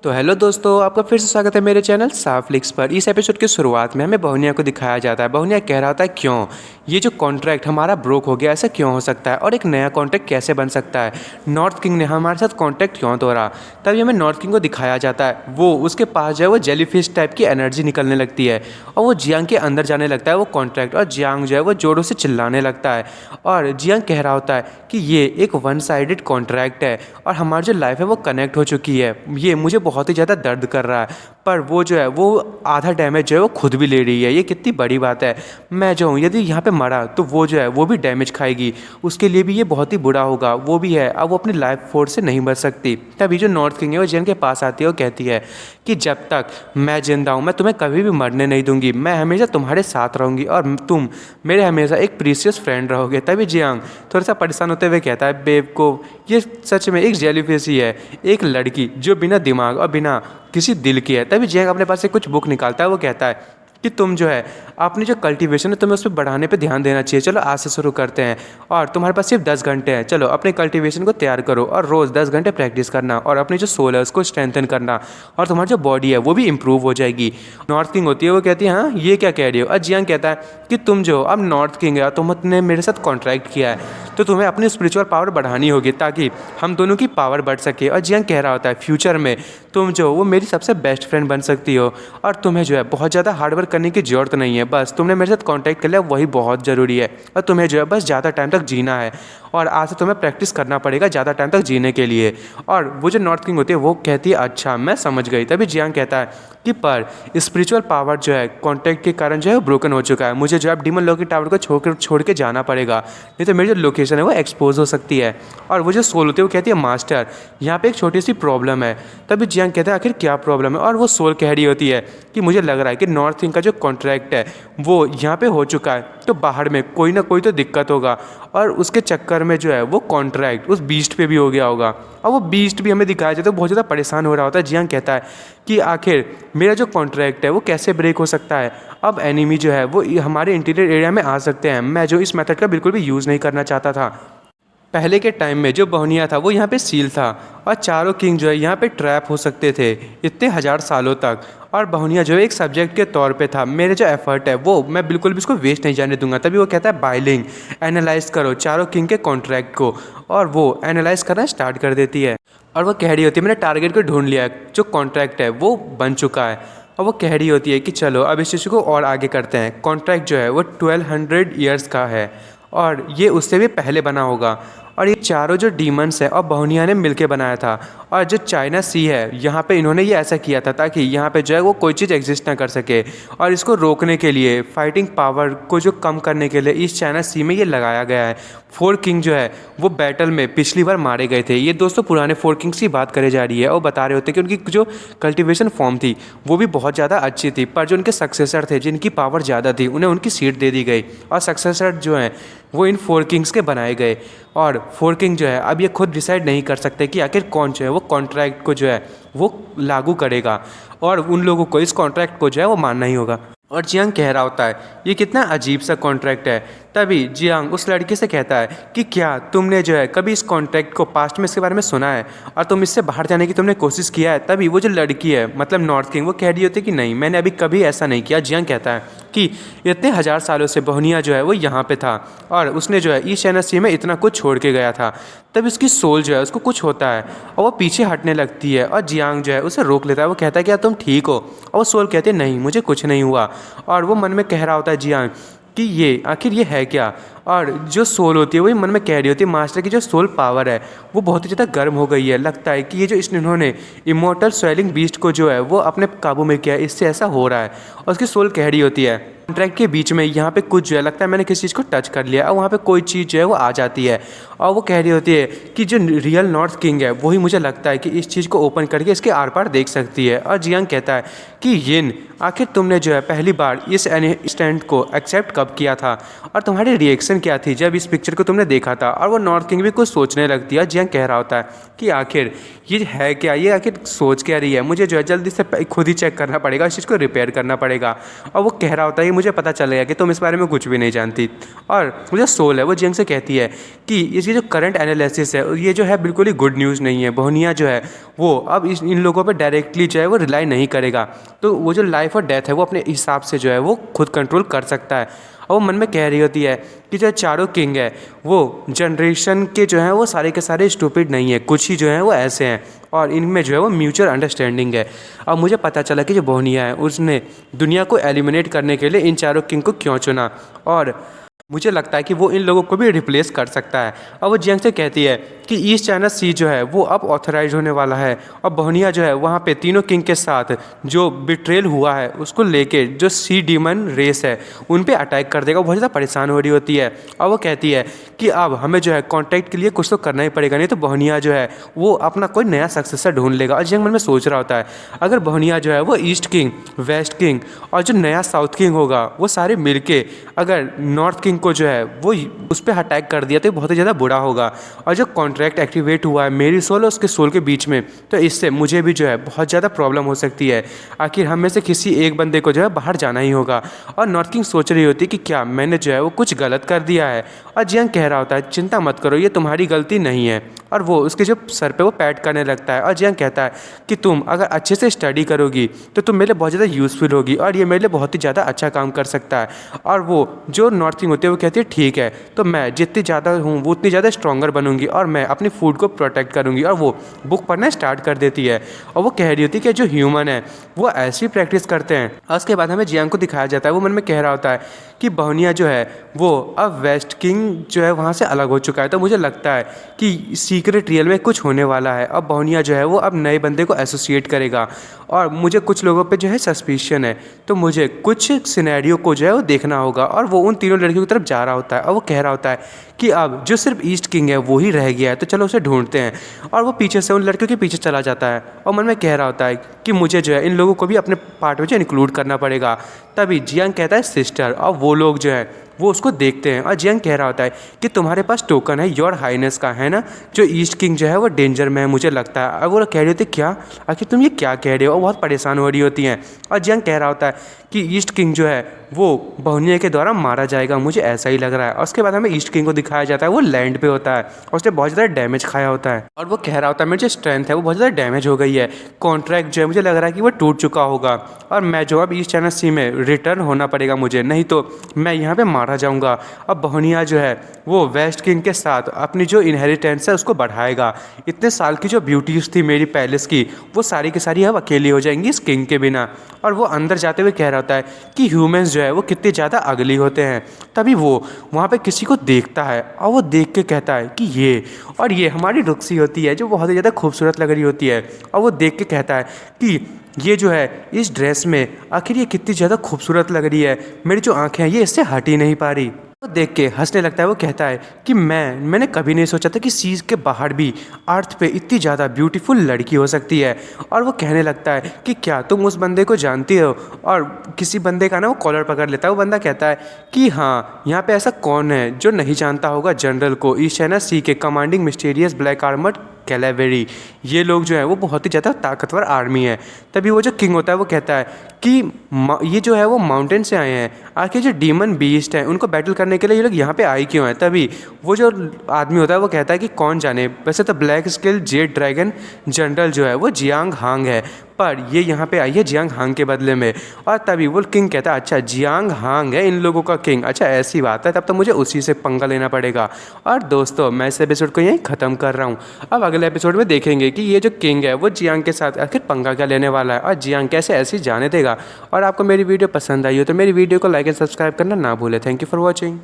तो हेलो दोस्तों, आपका फिर से स्वागत है मेरे चैनल साफ लिक्स पर। इस एपिसोड की शुरुआत में हमें बहुनिया को दिखाया जाता है। बहुनिया कह रहा होता है क्यों ये जो कॉन्ट्रैक्ट हमारा ब्रोक हो गया, ऐसा क्यों हो सकता है और एक नया कॉन्ट्रैक्ट कैसे बन सकता है, नॉर्थ किंग ने हमारे साथ कॉन्ट्रैक्ट क्यों तोड़ा। तभी हमें नॉर्थ किंग को दिखाया जाता है, वो उसके पास जो है वो जेलीफिश टाइप की एनर्जी निकलने लगती है और वो जियांग के अंदर जाने लगता है वो कॉन्ट्रैक्ट, और जियांग जो है वो जोरों से चिल्लाने लगता है। और जियांग कह रहा होता है कि ये एक वन साइडेड कॉन्ट्रैक्ट है और हमारी जो लाइफ है वो कनेक्ट हो चुकी है, ये मुझे बहुत ही ज़्यादा दर्द कर रहा है, पर वो जो है वो आधा डैमेज जो है वो खुद भी ले रही है। ये कितनी बड़ी बात है। मैं जो हूँ यदि यहाँ पे मरा तो वो जो है वो भी डैमेज खाएगी, उसके लिए भी ये बहुत ही बुरा होगा। वो भी है, अब वो अपनी लाइफ फोर्स से नहीं बच सकती। तभी जो नॉर्थ किंग है वो जिन के पास आती है, वो कहती है कि जब तक मैं जिंदा हूँ मैं तुम्हें कभी भी मरने नहीं दूंगी, मैं हमेशा तुम्हारे साथ रहूँगी और तुम मेरे हमेशा एक प्रीशियस फ्रेंड रहोगे। तभी जियांग थोड़ा सा परेशान होते हुए कहता है, बेब को ये सच में एक जेलीफिश ही है, एक लड़की जो बिना दिमाग और बिना किसी दिल की है। तभी जियांग अपने पास से कुछ बुक निकालता है, वो कहता है कि तुम जो है अपनी जो कल्टीवेशन है तुम्हें उस पर बढ़ाने पे ध्यान देना चाहिए। चलो आज से शुरू करते हैं, और तुम्हारे पास सिर्फ 10 घंटे हैं, चलो अपने कल्टीवेशन को तैयार करो और रोज़ 10 घंटे प्रैक्टिस करना और अपनी जो सोल है उसको स्ट्रेंथन करना, और तुम्हारी जो बॉडी है वो भी इंप्रूव हो जाएगी। नॉर्थ किंग होती है, वो कहती है हाँ ये क्या कह रही हो। और जियांग कहता है कि तुम जो अब नॉर्थ किंग है, तुमने मेरे साथ कॉन्ट्रैक्ट किया है तो तुम्हें अपनी स्पिरिचुअल पावर बढ़ानी होगी ताकि हम दोनों की पावर बढ़ सके। और जियांग कह रहा होता है फ्यूचर में तुम जो वो मेरी सबसे बेस्ट फ्रेंड बन सकती हो और तुम्हें जो है बहुत ज़्यादा हार्डवर्क करने की ज़रूरत नहीं है, बस तुमने मेरे साथ कांटेक्ट कर लिया वही बहुत ज़रूरी है। और तुम्हें जो है बस ज़्यादा टाइम तक जीना है और आज से तुम्हें प्रैक्टिस करना पड़ेगा ज़्यादा टाइम तक जीने के लिए। और वो जो नॉर्थ किंग होती है वो कहती है अच्छा मैं समझ गई। तभी जियांग कहता है कि पर स्पिरिचुअल पावर जो है कॉन्टैक्ट के कारण जो है ब्रोकन हो चुका है, मुझे जो है डीमन लॉ की टावर को छोड़ के जाना पड़ेगा, नहीं तो मेरी जो लोकेशन है वो एक्सपोज हो सकती है। और वो जो सोल होती है वो कहती है मास्टर यहाँ पे एक छोटी सी प्रॉब्लम है। तभी जियांग कहता है आखिर क्या प्रॉब्लम है। और वो सोल कह रही होती है कि मुझे लग रहा है कि नॉर्थ किंग का जो कॉन्ट्रैक्ट है वो यहाँ पे हो चुका है, तो बाहर में कोई ना कोई तो दिक्कत होगा और उसके चक्कर में जो है वो कॉन्ट्रैक्ट उस बीस्ट पे भी हो गया होगा। और वो बीस्ट भी हमें दिखाया जाता है तो बहुत ज़्यादा परेशान हो रहा होता है। जियांग कहता है कि आखिर मेरा जो कॉन्ट्रैक्ट है वो कैसे ब्रेक हो सकता है, अब एनिमी जो है वो हमारे इंटीरियर एरिया में आ सकते हैं। मैं जो इस मेथड का बिल्कुल भी यूज़ नहीं करना चाहता था। पहले के टाइम में जो बहुनिया था वो यहाँ पे सील था और चारों किंग जो है यहाँ पे ट्रैप हो सकते थे इतने 1000 सालों तक, और बहुनिया जो है एक सब्जेक्ट के तौर पे था। मेरे जो एफर्ट है वो मैं बिल्कुल भी उसको वेस्ट नहीं जाने दूंगा। तभी वो कहता है बाइलिंग एनालाइज करो चारों किंग के कॉन्ट्रैक्ट को, और वो एनालाइज करना स्टार्ट कर देती है। और वो कह रही होती है मैंने टारगेट को ढूंढ लिया है, जो कॉन्ट्रैक्ट है वो बन चुका है। और वो कह रही होती है कि चलो अब इस चीज़ को और आगे करते हैं। कॉन्ट्रैक्ट जो है वो 1200 ईयर्स का है और ये उससे भी पहले बना होगा, और ये चारों जो डीमंस है और बहुनिया ने मिलके बनाया था। और जो चाइना सी है यहाँ पे इन्होंने ये ऐसा किया था ताकि यहाँ पे जो है वो कोई चीज़ एग्जिस्ट ना कर सके, और इसको रोकने के लिए फाइटिंग पावर को जो कम करने के लिए इस चाइना सी में ये लगाया गया है। 4 किंग जो है वो बैटल में पिछली बार मारे गए थे। ये दोस्तों पुराने 4 किंग्स की बात करी जा रही है और बता रहे होते कि उनकी जो कल्टिवेशन फॉर्म थी वो भी बहुत ज़्यादा अच्छी थी, पर जो उनके सक्सेसर थे जिनकी पावर ज़्यादा थी उन्हें उनकी सीट दे दी गई और सक्सेसर जो हैं वो इन 4 किंग्स के बनाए गए। और 4 किंग जो है अब ये खुद डिसाइड नहीं कर सकते कि आखिर कौन जो है वो कॉन्ट्रैक्ट को जो है वो लागू करेगा, और उन लोगों को इस कॉन्ट्रैक्ट को जो है वो मानना ही होगा। और जियांग कह रहा होता है ये कितना अजीब सा कॉन्ट्रैक्ट है। तभी जियांग उस लड़की से कहता है कि क्या तुमने जो है कभी इस कॉन्ट्रैक्ट को पास्ट में इसके बारे में सुना है और तुम इससे बाहर जाने की तुमने कोशिश किया है। तभी वो जो लड़की है मतलब नॉर्थ किंग वो कह रही होती है कि नहीं मैंने अभी कभी ऐसा नहीं किया। जियांग कहता है कि इतने 1000 सालों से बहुनिया जो है वो यहाँ पे था और उसने जो है ईस्ट चाइना सी में इतना कुछ छोड़ के गया था। तब उसकी सोल जो है उसको कुछ होता है और वो पीछे हटने लगती है और जियांग जो है उसे रोक लेता है। वो कहता है क्या तुम ठीक हो, और वो सोल कहती है नहीं मुझे कुछ नहीं हुआ। और वो मन में कह रहा होता है जियांग कि ये आखिर ये है क्या। और जो सोल होती है वही मन में कह रही होती है मास्टर की जो सोल पावर है वो बहुत ही ज़्यादा गर्म हो गई है, लगता है कि ये जो इन्होंने इमोर्टल स्वेलिंग बीस्ट को जो है वो अपने काबू में किया है, इससे ऐसा हो रहा है। और उसकी सोल कह रही होती है कॉन्ट्रैक्ट के बीच में यहाँ पे कुछ जो है लगता है मैंने किसी चीज़ को टच कर लिया और वहाँ पे कोई चीज़ जो है वो आ जाती है। और वो कह रही होती है कि जो रियल नॉर्थ किंग है वही मुझे लगता है कि इस चीज़ को ओपन करके इसके आर पार देख सकती है। और जियांग कहता है कि यिन आखिर तुमने जो है पहली बार इस इंस्टेंट को एक्सेप्ट कब किया था और तुम्हारी रिएक्शन क्या थी जब इस पिक्चर को तुमने देखा था। और वो नॉर्थ किंग भी कुछ सोचने लगती है। जियांग कह रहा होता है कि आखिर ये है क्या, ये आखिर सोच क्या रही है। मुझे जो है जल्दी से खुद ही चेक करना पड़ेगा, इस चीज़ को रिपेयर करना पड़ेगा। और वो कह रहा होता है कि मुझे पता चलेगा कि तुम इस बारे में कुछ भी नहीं जानती। और मुझे सोल है वो जियांग से कहती है कि इसकी जो करंट एनालिसिस है ये जो है बिल्कुल ही गुड न्यूज़ नहीं है। बोहनिया जो है वो अब इन लोगों पर डायरेक्टली जो है वो रिलाई नहीं करेगा, तो वो जो लाइफ और डेथ है वो अपने हिसाब से जो है वो खुद कंट्रोल कर सकता है। और वो मन में कह रही होती है कि जो चारों किंग है वो जनरेशन के जो हैं वो सारे के सारे स्टूपिड नहीं है, कुछ ही जो हैं वो ऐसे हैं और इनमें जो है वो म्यूचुअल अंडरस्टैंडिंग है। अब मुझे पता चला कि जो बोहनिया है उसने दुनिया को एलिमिनेट करने के लिए इन चारों किंग को क्यों चुना, और मुझे लगता है कि वो इन लोगों को भी रिप्लेस कर सकता है। और वो जियांग से कहती है कि ईस्ट चाइना सी जो है वो अब ऑथराइज होने वाला है और बोहनिया जो है वहाँ पे तीनों किंग के साथ जो बिट्रेल हुआ है उसको लेके जो सी डीमन रेस है उन पे अटैक कर देगा। वो बहुत ज़्यादा परेशान हो रही होती है और वो कहती है कि अब हमें जो है कॉन्टैक्ट के लिए कुछ तो करना ही पड़ेगा, नहीं तो बोहनिया जो है वो अपना कोई नया सक्सेसर ढूंढ लेगा। और जियांग मन में सोच रहा होता है अगर बोहनिया जो है वो ईस्ट किंग, वेस्ट किंग और जो नया साउथ किंग होगा वो सारे मिल के अगर नॉर्थ किंग को जो है वो उस पर अटैक कर दिया तो बहुत ही ज़्यादा बुरा होगा। और जो कॉन्ट्रैक्ट एक्टिवेट हुआ है मेरी सोल और उसके सोल के बीच में, तो इससे मुझे भी जो है बहुत ज़्यादा प्रॉब्लम हो सकती है। आखिर हम में से किसी एक बंदे को जो है बाहर जाना ही होगा। और नॉर्थ किंग सोच रही होती है कि क्या मैंने जो है वो कुछ गलत कर दिया है। और जियांग कह रहा होता है चिंता मत करो ये तुम्हारी गलती नहीं है। और वो उसके जो सर पे वो पैट करने लगता है और जियांग कहता है कि तुम अगर अच्छे से स्टडी करोगी तो तुम मेरे लिए बहुत ज़्यादा यूज़फुल होगी और ये मेरे लिए बहुत ही ज़्यादा अच्छा काम कर सकता है। और वो जो नॉर्थ किंग होती है वो कहती है ठीक है, तो मैं जितनी ज़्यादा हूँ वो उतनी ज़्यादा स्ट्रॉन्गर बनूंगी और मैं अपनी फूड को प्रोटेक्ट करूँगी। और वो बुक पढ़ना स्टार्ट कर देती है और वो कह रही होती है कि जो ह्यूमन है वो ऐसी प्रैक्टिस करते हैं। और उसके बाद हमें जियांग को दिखाया जाता है वो मन में कह रहा होता है कि बोहनिया जो है वो अब वेस्ट किंग जो है वहाँ से अलग हो चुका है, तो मुझे लगता है कि सीक्रेट रियल में कुछ होने वाला है। अब बोहनिया जो है वो अब नए बंदे को एसोसिएट करेगा और मुझे कुछ लोगों पे जो है सस्पिशन है, तो मुझे कुछ सिनेरियो को जो है वो देखना होगा। और वो उन तीनों लड़कियों की तरफ जा रहा होता है और वो कह रहा होता है कि अब जो सिर्फ ईस्ट किंग है वो ही रह गया है, तो चलो उसे ढूंढते हैं। और वो पीछे से उन लड़कियों के पीछे चला जाता है और मन में कह रहा होता है कि मुझे जो है इन लोगों को भी अपने पार्ट में जो इंक्लूड करना पड़ेगा। तभी जियांग कहता है सिस्टर, और वो लोग जो है वो उसको देखते हैं और जियांग कह रहा होता है कि तुम्हारे पास टोकन है योर हाइनेस का, है ना, जो ईस्ट किंग जो है वो डेंजर में है मुझे लगता है। और वो कह रही होती है क्या, आखिर तुम ये क्या कह रहे हो, और बहुत परेशान हो रही होती हैं। और जियांग कह रहा होता है कि ईस्ट किंग जो है वो बोहनिया के द्वारा मारा जाएगा, मुझे ऐसा ही लग रहा है। और उसके बाद हमें ईस्ट किंग को दिखाया जाता है वो लैंड पे होता है और उसने बहुत ज़्यादा डैमेज खाया होता है और वो कह रहा होता है मेरी जो स्ट्रेंथ है वो बहुत ज़्यादा डैमेज हो गई है, कॉन्ट्रैक्ट जो है मुझे लग रहा है कि वो टूट चुका होगा और मैं जो अब ईस्ट चाइना सी में रिटर्न होना पड़ेगा मुझे, नहीं तो मैं यहाँ पे मारा जाऊँगा। अब बोहनिया जो है वो वेस्ट किंग के साथ अपनी जो इनहेरिटेंस है उसको बढ़ाएगा। इतने साल की जो ब्यूटीज़ थी मेरी पैलेस की वो सारी की सारी अब अकेली हो जाएंगी इस किंग के बिना। और वो अंदर जाते हुए कह रहा होता है कि ह्यूमंस जो है वो कितने ज़्यादा अगली होते हैं। तभी वो वहाँ पे किसी को देखता है और वो देख के कहता है कि ये हमारी रुक्सी होती है जो बहुत ही ज़्यादा खूबसूरत लग रही होती है। और वो देख के कहता है कि ये जो है इस ड्रेस में आखिर ये कितनी ज़्यादा खूबसूरत लग रही है, मेरी जो आँखें हैं ये इससे हट ही नहीं पा रही। वो देख के हंसने लगता है, वो कहता है कि मैंने कभी नहीं सोचा था कि सीज के बाहर भी अर्थ पे इतनी ज़्यादा ब्यूटीफुल लड़की हो सकती है। और वो कहने लगता है कि क्या तुम उस बंदे को जानती हो, और किसी बंदे का ना वो कॉलर पकड़ लेता है। वो बंदा कहता है कि हाँ, यहाँ पे ऐसा कौन है जो नहीं जानता होगा जनरल को, ईस्ट चाइना सी के कमांडिंग मिस्टीरियस ब्लैक आर्मर्ड कैलावेरी। ये लोग जो है वो बहुत ही ज़्यादा ताकतवर आर्मी है। तभी वो जो किंग होता है वो कहता है कि ये जो है वो माउंटेन से आए हैं, आखिर जो डीमन बीस्ट हैं उनको बैटल करने के लिए ये लोग यहाँ पे आए क्यों हैं। तभी वो जो आदमी होता है वो कहता है कि कौन जाने, वैसे तो black skill Z dragon general जो है वो जियांग हांग है, पर ये यहाँ पे आई है जियांग हांग के बदले में। और तभी वो किंग कहता है अच्छा जियांग हांग है इन लोगों का किंग, अच्छा ऐसी बात है, तब तो मुझे उसी से पंगा लेना पड़ेगा। और दोस्तों मैं इस एपिसोड को यहीं ख़त्म कर रहा हूँ। अब अगले एपिसोड में देखेंगे कि ये जो किंग है वो जियांग के साथ आखिर पंगा क्या लेने वाला है और जियांग कैसे ऐसे जाने देगा। और आपको मेरी वीडियो पसंद आई हो तो मेरी वीडियो को लाइक एंड सब्सक्राइब करना ना भूलें। Thank you for watching.